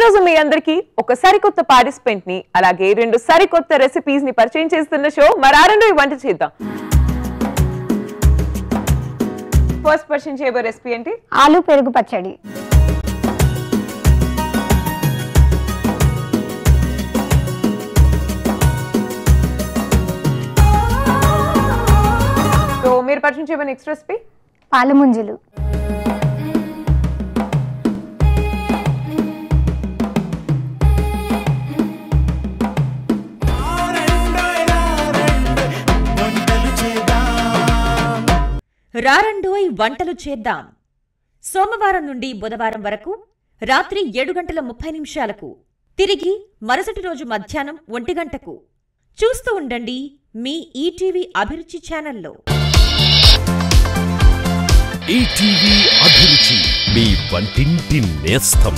రోజు మీ అందరికి ఒక సరికొత్త పార్టిసిపెంట్ ని అలాగే రెండు సరికొత్త రెసిపీస్ ని పరిచయం చేస్తున్న షో మరారండోయ్ వంట చేద్దాం. ఫస్ట్ పరిచయం చేయబోయే రెసిపీ ఏంటి? ఆలు పెరుగు పచ్చడి. సో మీరు పరిచయం చేయబోయే నెక్స్ట్ రెసిపీ పాల ముంజలు. రారండోయ్ వంటలు చేద్దాం. సోమవారం నుండి బుధవారం వరకు రాత్రి 7:30 తిరిగి మరుసటి రోజు మధ్యాహ్నం 1 గంటకు చూస్తూ ఉండండి మీ ఈటీవీ అభిరుచి ఛానల్లో. ఈటీవీ అభిరుచి, మీ వంటింటి నేస్తం.